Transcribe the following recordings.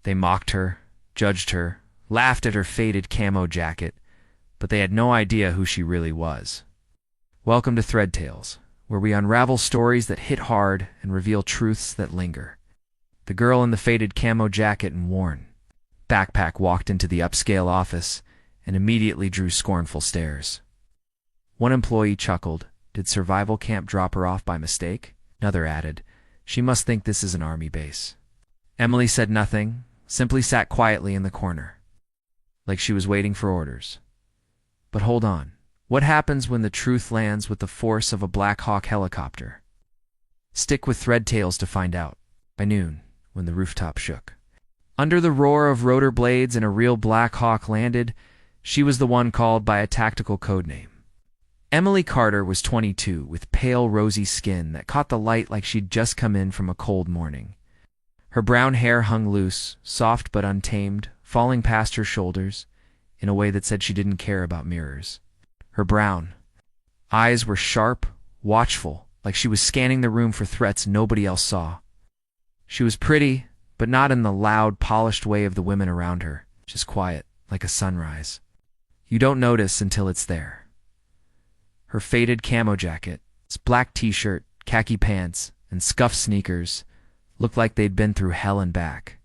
They mocked her, judged her, laughed at her faded camo jacket, but they had no idea who she really was. Welcome to Thread Tales, where we unravel stories that hit hard and reveal truths that linger. The girl in the faded camo jacket and worn backpack walked into the upscale office and immediately drew scornful stares. One employee chuckled. Did survival camp drop her off by mistake? Another added, she must think this is an army base. Emily said nothing, simply sat quietly in the corner, like she was waiting for orders. But hold on. What happens when the truth lands with the force of a Black Hawk helicopter? Stick with Thread Tales to find out. By noon, when the rooftop shook, under the roar of rotor blades and a real Black Hawk landed, she was the one called by a tactical code name. Emily Carter was 22, with pale, rosy skin that caught the light like she'd just come in from a cold morning. Her brown hair hung loose, soft but untamed, falling past her shoulders, in a way that said she didn't care about mirrors. Her brown eyes were sharp, watchful, like she was scanning the room for threats nobody else saw. She was pretty, but not in the loud, polished way of the women around her, just quiet, like a sunrise. You don't notice until it's there. Her faded camo jacket, its black t-shirt, khaki pants, and scuffed sneakers looked like they'd been through hell and back,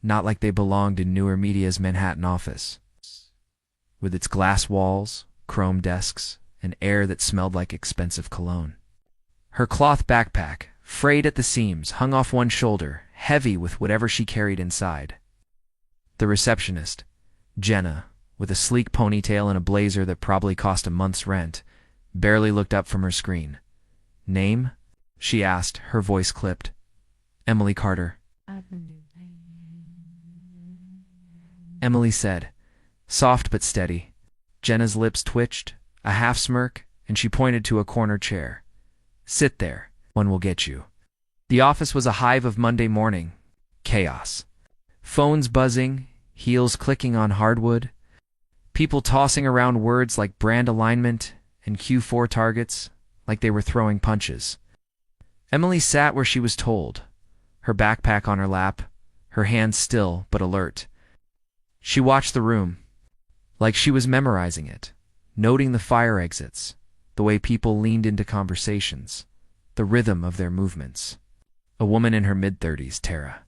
not like they belonged in Newer Media's Manhattan office. With its glass walls, chrome desks, and air that smelled like expensive cologne. Her cloth backpack, frayed at the seams, hung off one shoulder, heavy with whatever she carried inside. The receptionist, Jenna, with a sleek ponytail and a blazer that probably cost a month's rent, barely looked up from her screen. Name? She asked, her voice clipped. Emily Carter. Emily said, soft but steady. Jenna's lips twitched, a half smirk, and she pointed to a corner chair. Sit there. One will get you. The office was a hive of Monday morning chaos. Phones buzzing, heels clicking on hardwood, people tossing around words like brand alignment and Q4 targets like they were throwing punches. Emily sat where she was told, her backpack on her lap, her hands still but alert. She watched the room, like she was memorizing it, noting the fire exits, the way people leaned into conversations, the rhythm of their movements. A woman in her mid-30s, Tara,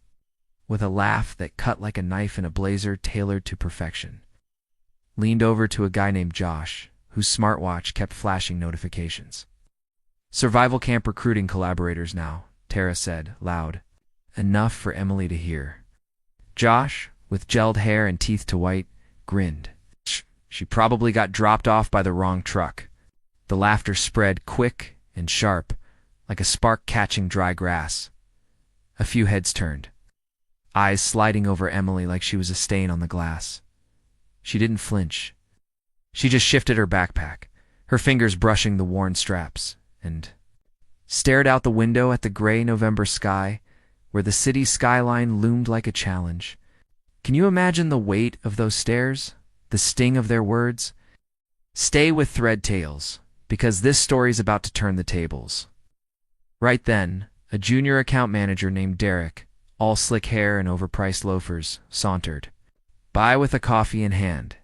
with a laugh that cut like a knife in a blazer tailored to perfection, leaned over to a guy named Josh, whose smartwatch kept flashing notifications. Survival camp recruiting collaborators now, Tara said, loud, enough for Emily to hear. Josh, with gelled hair and teeth to white, grinned. She probably got dropped off by the wrong truck. The laughter spread quick and sharp, like a spark catching dry grass. A few heads turned, eyes sliding over Emily like she was a stain on the glass. She didn't flinch. She just shifted her backpack, her fingers brushing the worn straps, and stared out the window at the gray November sky, where the city skyline loomed like a challenge. Can you imagine the weight of those stares? The sting of their words? Stay with Thread Tales, because this story's about to turn the tables. Right then, a junior account manager named Derek, all slick hair and overpriced loafers, sauntered by with a coffee in hand.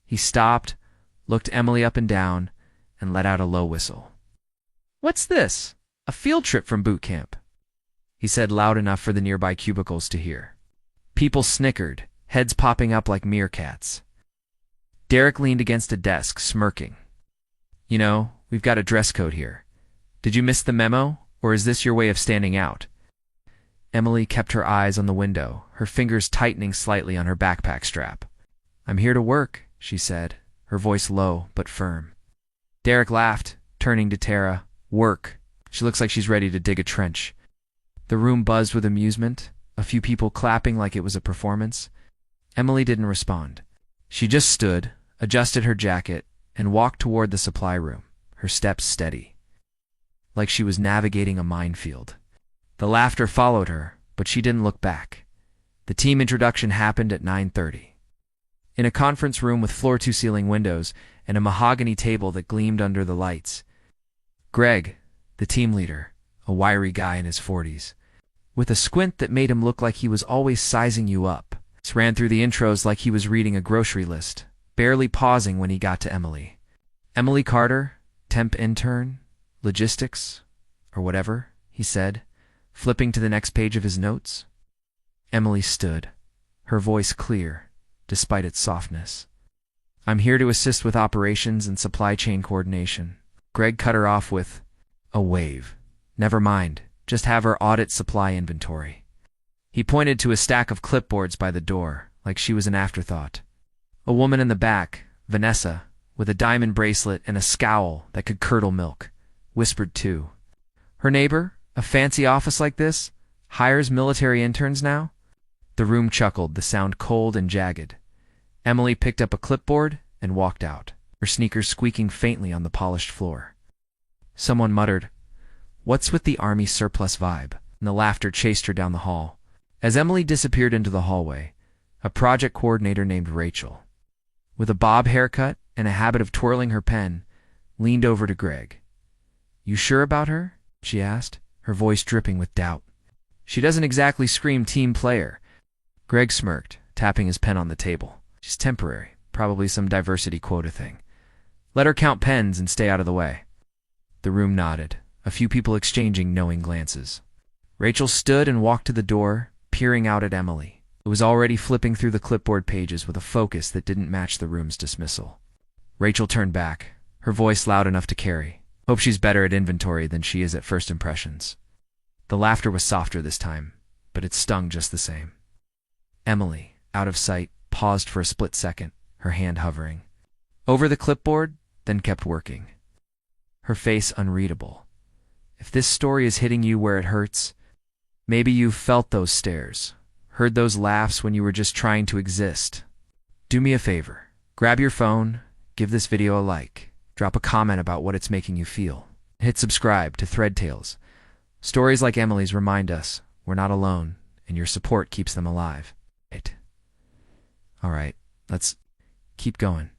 He stopped, looked Emily up and down, and let out a low whistle. "What's this? A field trip from boot camp," he said loud enough for the nearby cubicles to hear. People snickered, heads popping up like meerkats. Derek leaned against a desk, smirking. "You know, we've got a dress code here. Did you miss the memo, or is this your way of standing out?" Emily kept her eyes on the window, her fingers tightening slightly on her backpack strap. "I'm here to work," she said, her voice low but firm. Derek laughed, turning to Tara. "Work. She looks like she's ready to dig a trench." The room buzzed with amusement, a few people clapping like it was a performance. Emily didn't respond. She just stood, adjusted her jacket, and walked toward the supply room, her steps steady, like she was navigating a minefield. The laughter followed her, but she didn't look back. The team introduction happened at 9:30. In a conference room with floor-to-ceiling windows and a mahogany table that gleamed under the lights, Greg, the team leader, a wiry guy in his 40s, with a squint that made him look like he was always sizing you up. He ran through the intros like he was reading a grocery list, barely pausing when he got to Emily. "Emily Carter, temp intern, logistics, or whatever," he said, flipping to the next page of his notes. Emily stood, her voice clear, despite its softness. "I'm here to assist with operations and supply chain coordination." Greg cut her off with a wave. "Never mind, just have her audit supply inventory." He pointed to a stack of clipboards by the door, like she was an afterthought. A woman in the back, Vanessa, with a diamond bracelet and a scowl that could curdle milk, whispered too. "Her neighbor, a fancy office like this, hires military interns now?" The room chuckled, the sound cold and jagged. Emily picked up a clipboard and walked out, her sneakers squeaking faintly on the polished floor. Someone muttered, "What's with the army surplus vibe?" and the laughter chased her down the hall. As Emily disappeared into the hallway, a project coordinator named Rachel, with a bob haircut and a habit of twirling her pen, leaned over to Greg. "You sure about her?" she asked, her voice dripping with doubt. "She doesn't exactly scream team player." Greg smirked, tapping his pen on the table. "She's temporary, probably some diversity quota thing. Let her count pens and stay out of the way." The room nodded, a few people exchanging knowing glances. Rachel stood and walked to the door, peering out at Emily, who was already flipping through the clipboard pages with a focus that didn't match the room's dismissal. Rachel turned back, her voice loud enough to carry. "Hope she's better at inventory than she is at first impressions." The laughter was softer this time, but it stung just the same. Emily, out of sight, paused for a split second, her hand hovering over the clipboard, then kept working. Her face unreadable. If this story is hitting you where it hurts, maybe you've felt those stares, heard those laughs when you were just trying to exist. Do me a favor. Grab your phone, give this video a like, drop a comment about what it's making you feel. Hit subscribe to Thread Tales. Stories like Emily's remind us we're not alone, and your support keeps them alive. All right, let's keep going.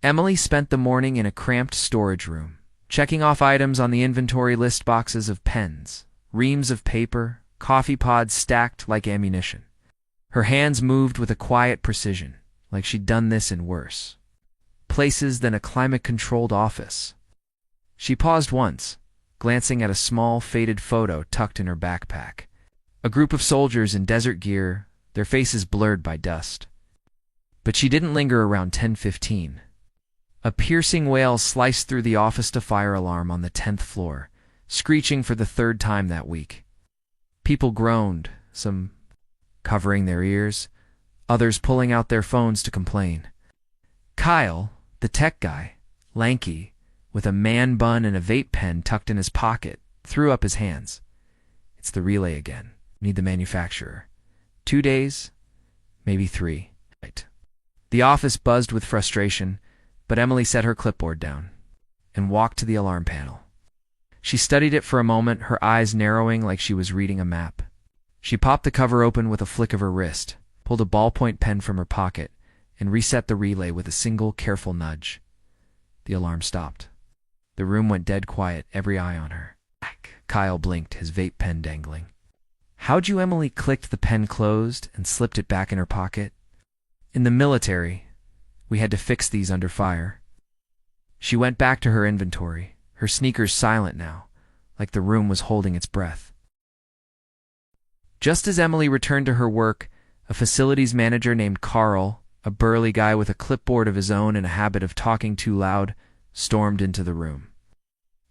Emily spent the morning in a cramped storage room, checking off items on the inventory list, boxes of pens, reams of paper, coffee pods stacked like ammunition. Her hands moved with a quiet precision, like she'd done this in worse places than a climate-controlled office. She paused once, glancing at a small, faded photo tucked in her backpack. A group of soldiers in desert gear, their faces blurred by dust. But she didn't linger around 10:15. A piercing wail sliced through the office-to-fire alarm on the 10th floor, screeching for the third time that week. People groaned, some covering their ears, others pulling out their phones to complain. Kyle, the tech guy, lanky, with a man bun and a vape pen tucked in his pocket, threw up his hands. "It's the relay again. Need the manufacturer. 2 days, maybe 3. Right." The office buzzed with frustration, but Emily set her clipboard down and walked to the alarm panel. She studied it for a moment, her eyes narrowing like she was reading a map. She popped the cover open with a flick of her wrist, pulled a ballpoint pen from her pocket, and reset the relay with a single careful nudge. The alarm stopped. The room went dead quiet, every eye on her. Kyle blinked, his vape pen dangling. "How'd you?" Emily clicked the pen closed and slipped it back in her pocket. "In the military, we had to fix these under fire." She went back to her inventory, her sneakers silent now, like the room was holding its breath. Just as Emily returned to her work, a facilities manager named Carl, a burly guy with a clipboard of his own and a habit of talking too loud, stormed into the room.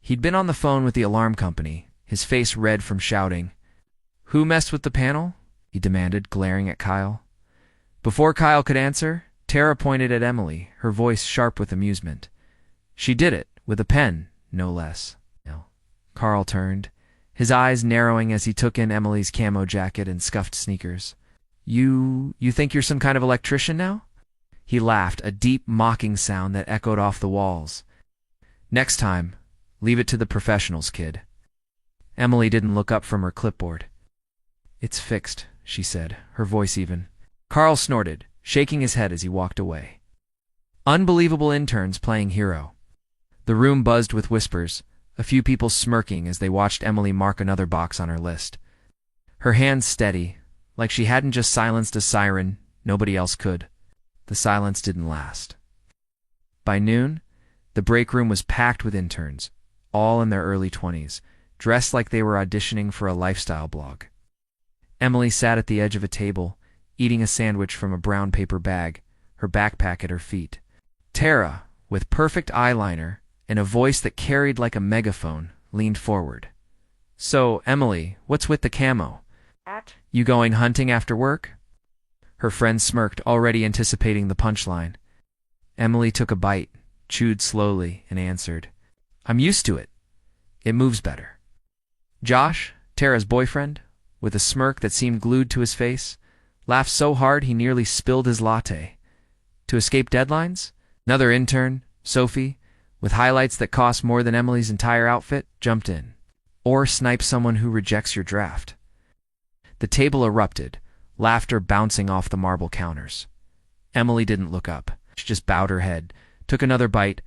He'd been on the phone with the alarm company, his face red from shouting. "Who messed with the panel?" he demanded, glaring at Kyle. Before Kyle could answer, Tara pointed at Emily, her voice sharp with amusement. "She did it, with a pen, no less." Carl turned, his eyes narrowing as he took in Emily's camo jacket and scuffed sneakers. You think you're some kind of electrician now?" He laughed, a deep, mocking sound that echoed off the walls. "Next time, leave it to the professionals, kid." Emily didn't look up from her clipboard. "It's fixed," she said, her voice even. Carl snorted, shaking his head as he walked away. Unbelievable interns playing hero. The room buzzed with whispers, a few people smirking as they watched Emily mark another box on her list. her hands steady, like she hadn't just silenced a siren, nobody else could. The silence didn't last. By noon, the break room was packed with interns, all in their early 20s, dressed like they were auditioning for a lifestyle blog. Emily sat at the edge of a table, eating a sandwich from a brown paper bag, her backpack at her feet. Tara, with perfect eyeliner and a voice that carried like a megaphone, leaned forward. "So, Emily, what's with the camo? You going hunting after work?" Her friend smirked, already anticipating the punchline. Emily took a bite, chewed slowly, and answered, "I'm used to it. It moves better." Josh, Tara's boyfriend, with a smirk that seemed glued to his face, laughed so hard he nearly spilled his latte. To escape deadlines, another intern, Sophie, with highlights that cost more than Emily's entire outfit, jumped in. Or snipe someone who rejects your draft. The table erupted, laughter bouncing off the marble counters. Emily didn't look up. She just bowed her head, took another bite,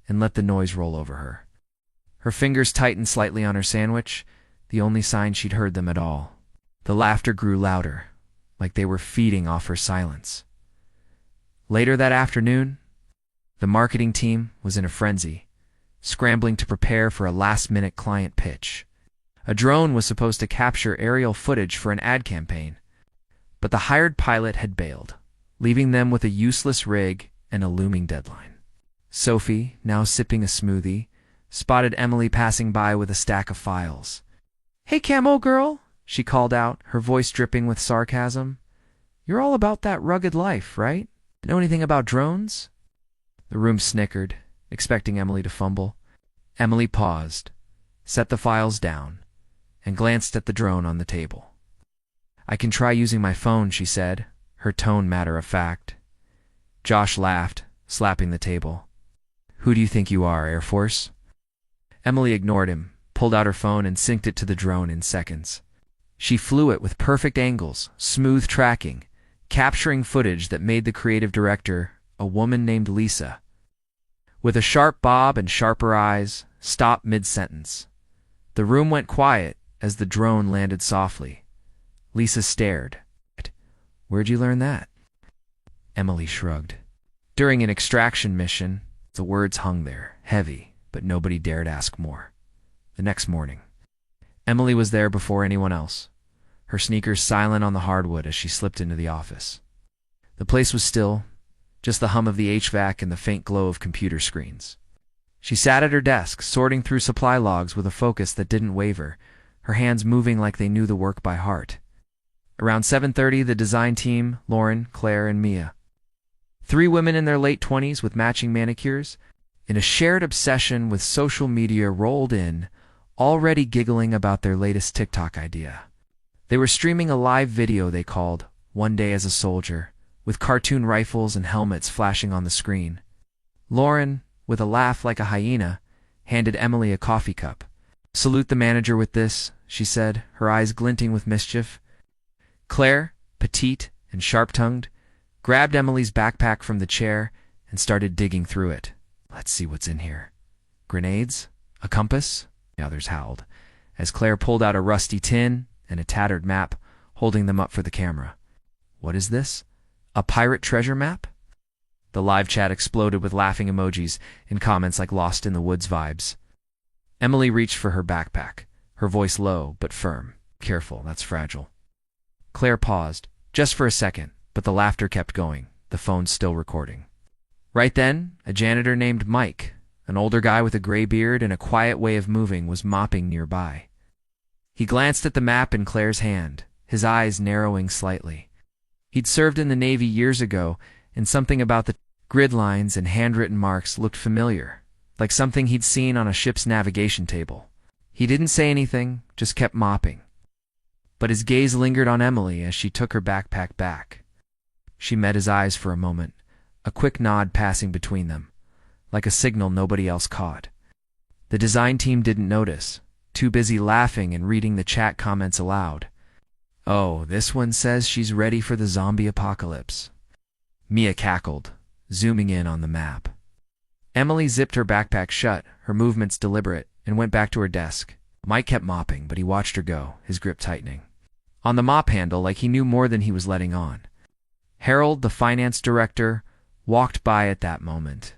and let the noise roll over her. Her fingers tightened slightly on her sandwich, the only sign she'd heard them at all. The laughter grew louder, like they were feeding off her silence. Later that afternoon, the marketing team was in a frenzy, scrambling to prepare for a last-minute client pitch. A drone was supposed to capture aerial footage for an ad campaign, but the hired pilot had bailed, leaving them with a useless rig and a looming deadline. Sophie, now sipping a smoothie, spotted Emily passing by with a stack of files. "Hey, Camo girl," she called out, her voice dripping with sarcasm. "You're all about that rugged life, right? Know anything about drones?" The room snickered, expecting Emily to fumble. Emily paused, set the files down, and glanced at the drone on the table. "I can try using my phone," she said, her tone matter-of-fact. Josh laughed, slapping the table. "Who do you think you are, Air Force?" Emily ignored him, pulled out her phone and synced it to the drone in seconds. She flew it with perfect angles, smooth tracking, capturing footage that made the creative director, a woman named Lisa, with a sharp bob and sharper eyes, stop mid-sentence. The room went quiet as the drone landed softly. Lisa stared. "Where'd you learn that?" Emily shrugged. "During an extraction mission," the words hung there, heavy, but nobody dared ask more. The next morning, Emily was there before anyone else, her sneakers silent on the hardwood as she slipped into the office. The place was still, just the hum of the HVAC and the faint glow of computer screens. She sat at her desk, sorting through supply logs with a focus that didn't waver, her hands moving like they knew the work by heart. Around 7:30, the design team, Lauren, Claire, and Mia, 3 women in their late 20s with matching manicures, in a shared obsession with social media, rolled in, already giggling about their latest TikTok idea. They were streaming a live video they called "One Day as a Soldier," with cartoon rifles and helmets flashing on the screen. Lauren, with a laugh like a hyena, handed Emily a coffee cup. "Salute the manager with this," she said, her eyes glinting with mischief. Claire, petite and sharp-tongued, grabbed Emily's backpack from the chair and started digging through it. "Let's see what's in here. Grenades? A compass?" the others howled, as Claire pulled out a rusty tin and a tattered map, holding them up for the camera. "What is this? A pirate treasure map?" The live chat exploded with laughing emojis and comments like Lost in the Woods vibes. Emily reached for her backpack, her voice low but firm. "Careful, that's fragile." Claire paused, just for a second, but the laughter kept going, the phone still recording. Right then, a janitor named Mike, an older guy with a gray beard and a quiet way of moving, was mopping nearby. He glanced at the map in Claire's hand, his eyes narrowing slightly. He'd served in the Navy years ago, and something about the grid lines and handwritten marks looked familiar, like something he'd seen on a ship's navigation table. He didn't say anything, just kept mopping. But his gaze lingered on Emily as she took her backpack back. She met his eyes for a moment, a quick nod passing between them, like a signal nobody else caught. The design team didn't notice, too busy laughing and reading the chat comments aloud. "Oh, this one says she's ready for the zombie apocalypse." Mia cackled, zooming in on the map. Emily zipped her backpack shut, her movements deliberate, and went back to her desk. Mike kept mopping, but he watched her go, his grip tightening. on the mop handle like he knew more than he was letting on. Harold, the finance director, walked by at that moment.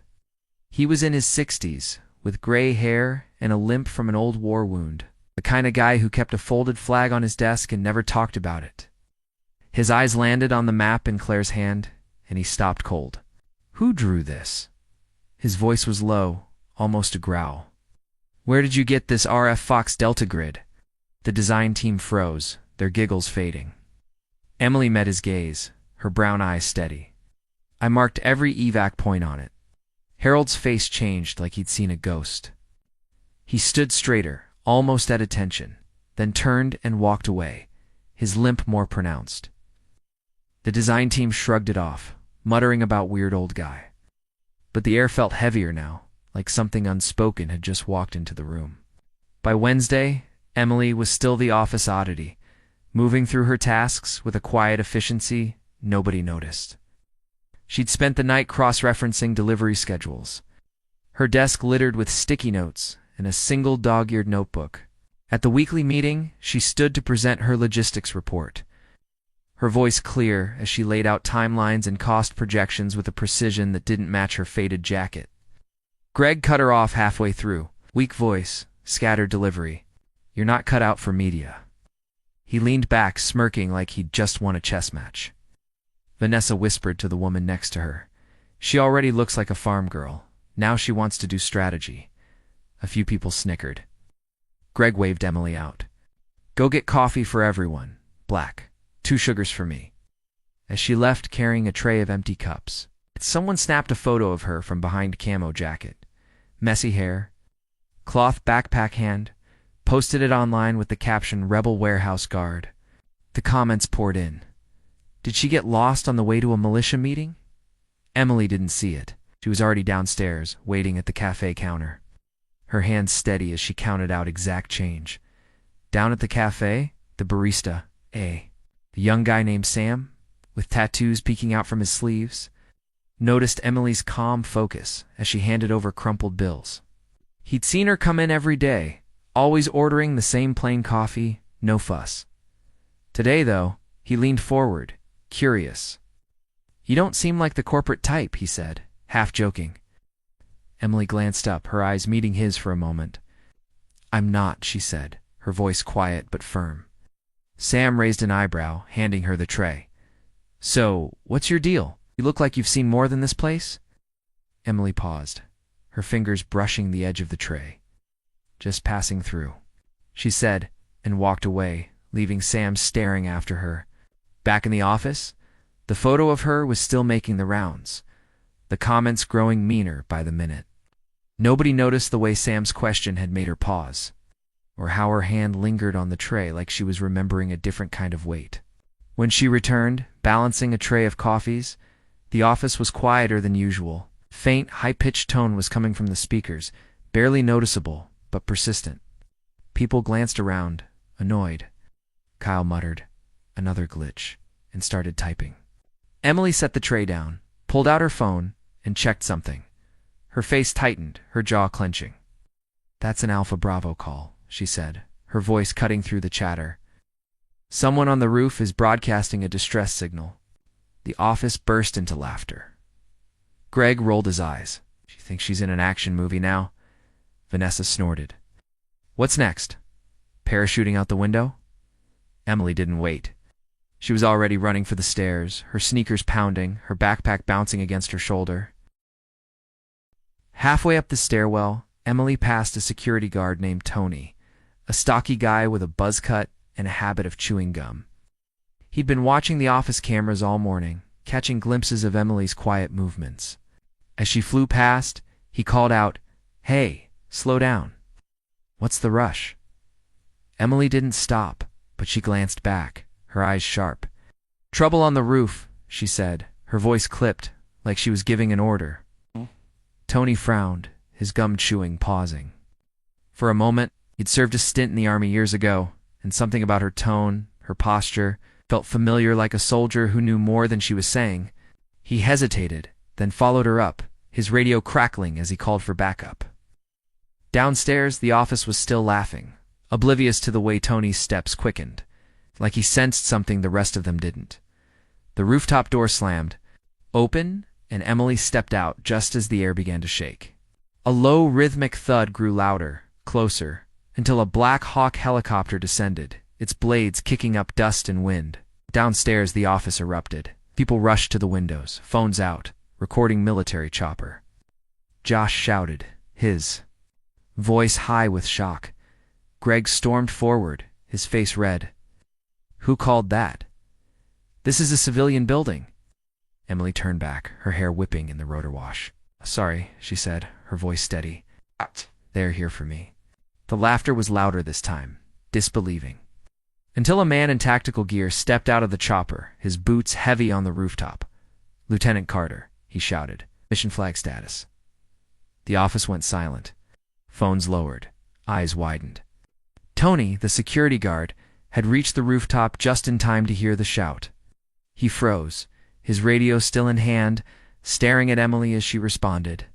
He was in his 60s, with gray hair and a limp from an old war wound, the kind of guy who kept a folded flag on his desk and never talked about it. His eyes landed on the map in Claire's hand, and he stopped cold. "Who drew this?" His voice was low, almost a growl. "Where did you get this RF Fox Delta grid?" The design team froze, their giggles fading. Emily met his gaze, her brown eyes steady. "I marked every evac point on it." Harold's face changed like he'd seen a ghost. He stood straighter, almost at attention, then turned and walked away, his limp more pronounced. The design team shrugged it off, muttering about weird old guy. But the air felt heavier now, like something unspoken had just walked into the room. By Wednesday, Emily was still the office oddity, moving through her tasks with a quiet efficiency nobody noticed. She'd spent the night cross-referencing delivery schedules, her desk littered with sticky notes and a single dog-eared notebook. At the weekly meeting, she stood to present her logistics report, her voice clear as she laid out timelines and cost projections with a precision that didn't match her faded jacket. Greg cut her off halfway through, weak voice, scattered delivery. "You're not cut out for media." He leaned back, smirking like he'd just won a chess match. Vanessa whispered to the woman next to her. "She already looks like a farm girl. Now she wants to do strategy." A few people snickered. Greg waved Emily out. "Go get coffee for everyone. Black. 2 sugars for me." As she left carrying a tray of empty cups, someone snapped a photo of her from behind Camo jacket. Messy hair, cloth backpack hand, posted it online with the caption "Rebel Warehouse Guard." The comments poured in. Did she get lost on the way to a militia meeting? Emily didn't see it. She was already downstairs, waiting at the cafe counter, her hands steady as she counted out exact change. Down at the cafe, the barista, the young guy named Sam, with tattoos peeking out from his sleeves, noticed Emily's calm focus as she handed over crumpled bills. He'd seen her come in every day, always ordering the same plain coffee, no fuss. Today, though, he leaned forward, curious. "You don't seem like the corporate type," he said, half joking. Emily glanced up, her eyes meeting his for a moment. "I'm not," she said, her voice quiet but firm. Sam raised an eyebrow, handing her the tray. "So, what's your deal? You look like you've seen more than this place?" Emily paused, her fingers brushing the edge of the tray. "Just passing through," she said, and walked away, leaving Sam staring after her. Back in the office, the photo of her was still making the rounds, the comments growing meaner by the minute. Nobody noticed the way Sam's question had made her pause, or how her hand lingered on the tray like she was remembering a different kind of weight. When she returned, balancing a tray of coffees, the office was quieter than usual. Faint, high-pitched tone was coming from the speakers, barely noticeable, but persistent. People glanced around, annoyed. Kyle muttered, "Another glitch," and started typing. Emily set the tray down, pulled out her phone, and checked something. Her face tightened, her jaw clenching. "That's an Alpha Bravo call," she said, her voice cutting through the chatter. "Someone on the roof is broadcasting a distress signal." The office burst into laughter. Greg rolled his eyes. "She thinks she's in an action movie now." Vanessa snorted. "What's next? Parachuting out the window?" Emily didn't wait. She was already running for the stairs, her sneakers pounding, her backpack bouncing against her shoulder. Halfway up the stairwell, Emily passed a security guard named Tony, a stocky guy with a buzz cut and a habit of chewing gum. He'd been watching the office cameras all morning, catching glimpses of Emily's quiet movements. As she flew past, he called out, "Hey, slow down." "What's the rush?" Emily didn't stop, but she glanced back, her eyes sharp. "Trouble on the roof," she said, her voice clipped, like she was giving an order. Tony frowned, his gum chewing, pausing. For a moment, he'd served a stint in the army years ago, and something about her tone, her posture, felt familiar, like a soldier who knew more than she was saying. He hesitated, then followed her up, his radio crackling as he called for backup. Downstairs, the office was still laughing, oblivious to the way Tony's steps quickened. like he sensed something the rest of them didn't. The rooftop door slammed open, and Emily stepped out just as the air began to shake. A low, rhythmic thud grew louder, closer, until a Black Hawk helicopter descended, its blades kicking up dust and wind. Downstairs, the office erupted. People rushed to the windows, phones out, recording military chopper. Josh shouted, his voice high with shock. Greg stormed forward, his face red. Who called that? This is a civilian building. Emily turned back, her hair whipping in the rotor wash. Sorry, she said, her voice steady. They're here for me. The laughter was louder this time, disbelieving. Until a man in tactical gear stepped out of the chopper, his boots heavy on the rooftop. Lieutenant Carter, he shouted. Mission flag status. The office went silent. Phones lowered. Eyes widened. Tony, the security guard, had reached the rooftop just in time to hear the shout. He froze, his radio still in hand, staring at Emily as she responded.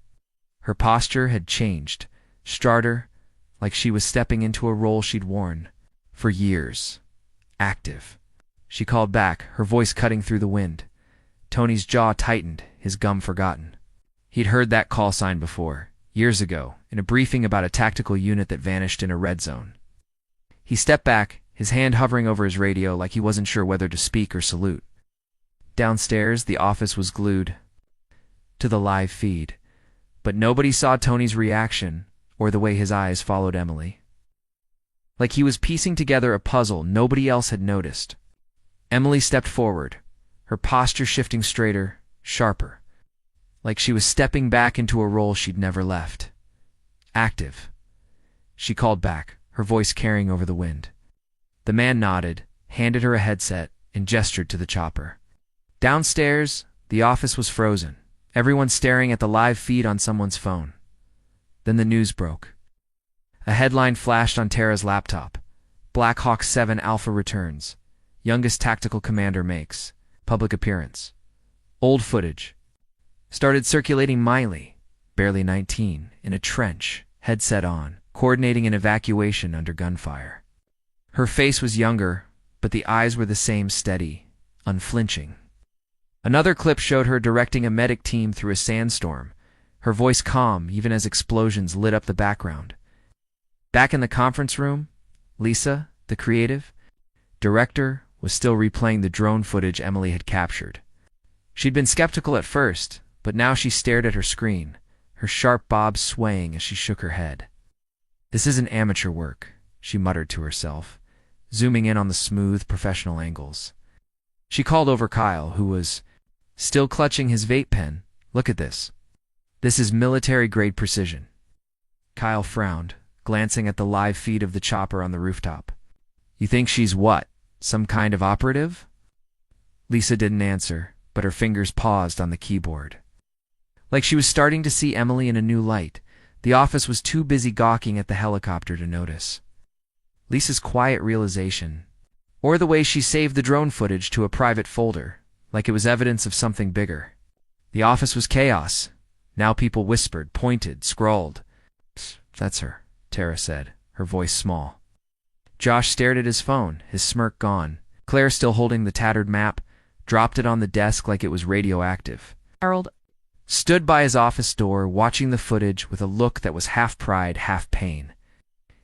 Her posture had changed, starter, like she was stepping into a role she'd worn for years. Active. She called back, her voice cutting through the wind. Tony's jaw tightened, his gum forgotten. He'd heard that call sign before, years ago, in a briefing about a tactical unit that vanished in a red zone. He stepped back, his hand hovering over his radio like he wasn't sure whether to speak or salute. Downstairs, the office was glued to the live feed, but nobody saw Tony's reaction or the way his eyes followed Emily. Like he was piecing together a puzzle nobody else had noticed. Emily stepped forward, her posture shifting straighter, sharper, like she was stepping back into a role she'd never left. Active. She called back, her voice carrying over the wind. The man nodded, handed her a headset, and gestured to the chopper. Downstairs, the office was frozen, everyone staring at the live feed on someone's phone. Then the news broke. A headline flashed on Tara's laptop. Black Hawk 7 Alpha returns. Youngest tactical commander makes public appearance. Old footage. Started circulating Miley, barely 19, in a trench, headset on, coordinating an evacuation under gunfire. Her face was younger, but the eyes were the same, steady, unflinching. Another clip showed her directing a medic team through a sandstorm, her voice calm even as explosions lit up the background. Back in the conference room, Lisa, the creative director, was still replaying the drone footage Emily had captured. She'd been skeptical at first, but now she stared at her screen, her sharp bob swaying as she shook her head. This isn't amateur work, she muttered to herself, zooming in on the smooth, professional angles. She called over Kyle, who was still clutching his vape pen. Look at this. This is military-grade precision. Kyle frowned, glancing at the live feed of the chopper on the rooftop. You think she's what? Some kind of operative? Lisa didn't answer, but her fingers paused on the keyboard. Like she was starting to see Emily in a new light, the office was too busy gawking at the helicopter to notice. Lisa's quiet realization, or the way she saved the drone footage to a private folder, like it was evidence of something bigger. The office was chaos. Now people whispered, pointed, scrawled. That's her, Tara said, her voice small. Josh stared at his phone, his smirk gone. Claire, still holding the tattered map, dropped it on the desk like it was radioactive. Harold stood by his office door, watching the footage with a look that was half pride, half pain.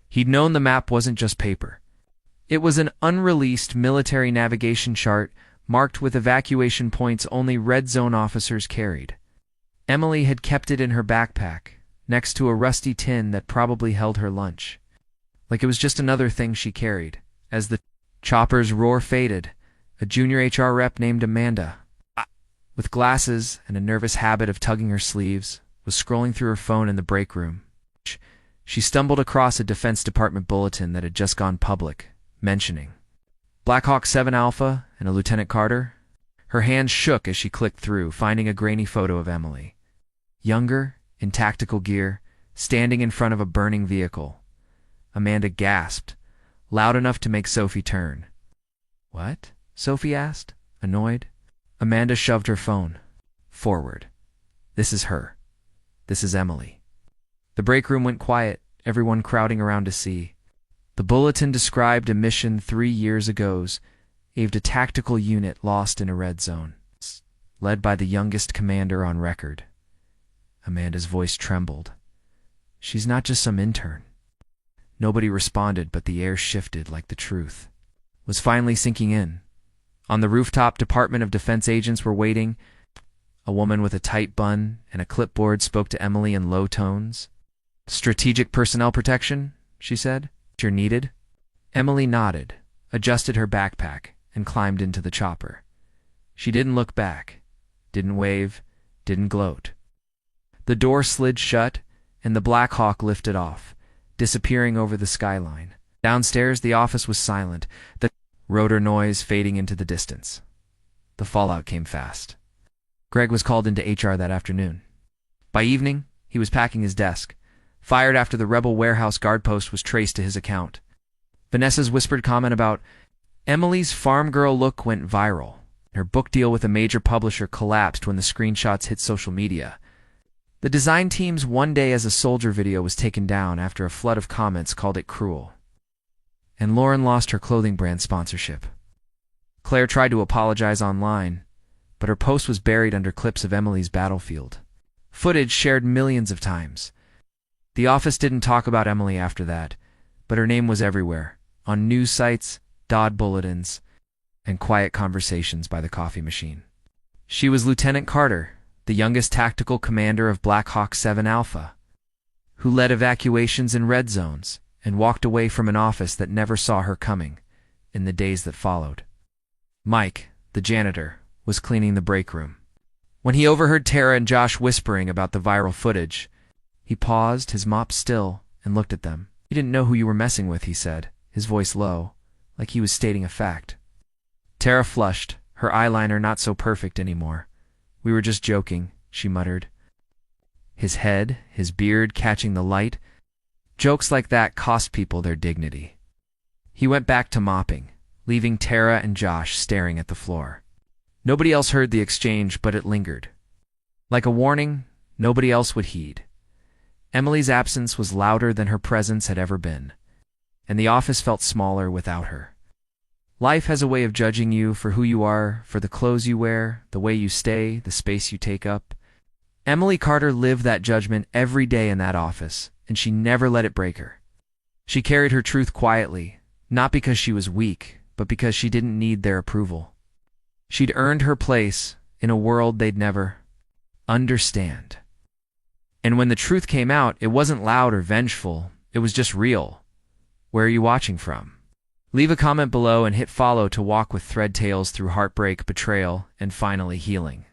He'd known the map wasn't just paper. It was an unreleased military navigation chart marked with evacuation points only red zone officers carried. Emily had kept it in her backpack, next to a rusty tin that probably held her lunch. Like it was just another thing she carried. As the chopper's roar faded, a junior HR rep named Amanda, with glasses and a nervous habit of tugging her sleeves, was scrolling through her phone in the break room. She stumbled across a Defense Department bulletin that had just gone public, mentioning Black Hawk 7 Alpha and a Lieutenant Carter. Her hands shook as she clicked through, finding a grainy photo of Emily. Younger, in tactical gear, standing in front of a burning vehicle. Amanda gasped, loud enough to make Sophie turn. What? Sophie asked, annoyed. Amanda shoved her phone forward. This is her. This is Emily. The break room went quiet, everyone crowding around to see. The bulletin described a mission 3 years ago, aimed a tactical unit lost in a red zone, led by the youngest commander on record. Amanda's voice trembled. She's not just some intern. Nobody responded, but the air shifted like the truth was finally sinking in. On the rooftop, Department of Defense agents were waiting. A woman with a tight bun and a clipboard spoke to Emily in low tones. "Strategic personnel protection," she said. "You're needed." Emily nodded, adjusted her backpack, and climbed into the chopper. She didn't look back, didn't wave, didn't gloat. The door slid shut, and the Black Hawk lifted off, disappearing over the skyline. Downstairs, the office was silent, the rotor noise fading into the distance. The fallout came fast. Greg was called into HR that afternoon. By evening, he was packing his desk, fired after the rebel warehouse guard post was traced to his account. Vanessa's whispered comment about Emily's farm girl look went viral. Her book deal with a major publisher collapsed when the screenshots hit social media. The design team's "One Day as a Soldier" video was taken down after a flood of comments called it cruel. And Lauren lost her clothing brand sponsorship. Claire tried to apologize online, but her post was buried under clips of Emily's battlefield. Footage shared millions of times. The office didn't talk about Emily after that, but her name was everywhere, on news sites, Dodd bulletins, and quiet conversations by the coffee machine. She was Lieutenant Carter, the youngest tactical commander of Black Hawk 7 Alpha, who led evacuations in red zones and walked away from an office that never saw her coming in the days that followed. Mike, the janitor, was cleaning the break room. When he overheard Tara and Josh whispering about the viral footage, he paused, his mop still, and looked at them. "You didn't know who you were messing with," he said, his voice low, like he was stating a fact. Tara flushed, her eyeliner not so perfect anymore. "We were just joking," she muttered. His head, his beard catching the light. Jokes like that cost people their dignity. He went back to mopping, leaving Tara and Josh staring at the floor. Nobody else heard the exchange, but it lingered. Like a warning, nobody else would heed. Emily's absence was louder than her presence had ever been, and the office felt smaller without her. Life has a way of judging you for who you are, for the clothes you wear, the way you stay, the space you take up. Emily Carter lived that judgment every day in that office, and she never let it break her. She carried her truth quietly, not because she was weak, but because she didn't need their approval. She'd earned her place in a world they'd never understand. And when the truth came out, it wasn't loud or vengeful, it was just real. Where are you watching from? Leave a comment below and hit follow to walk with Thread Tales through heartbreak, betrayal, and finally healing.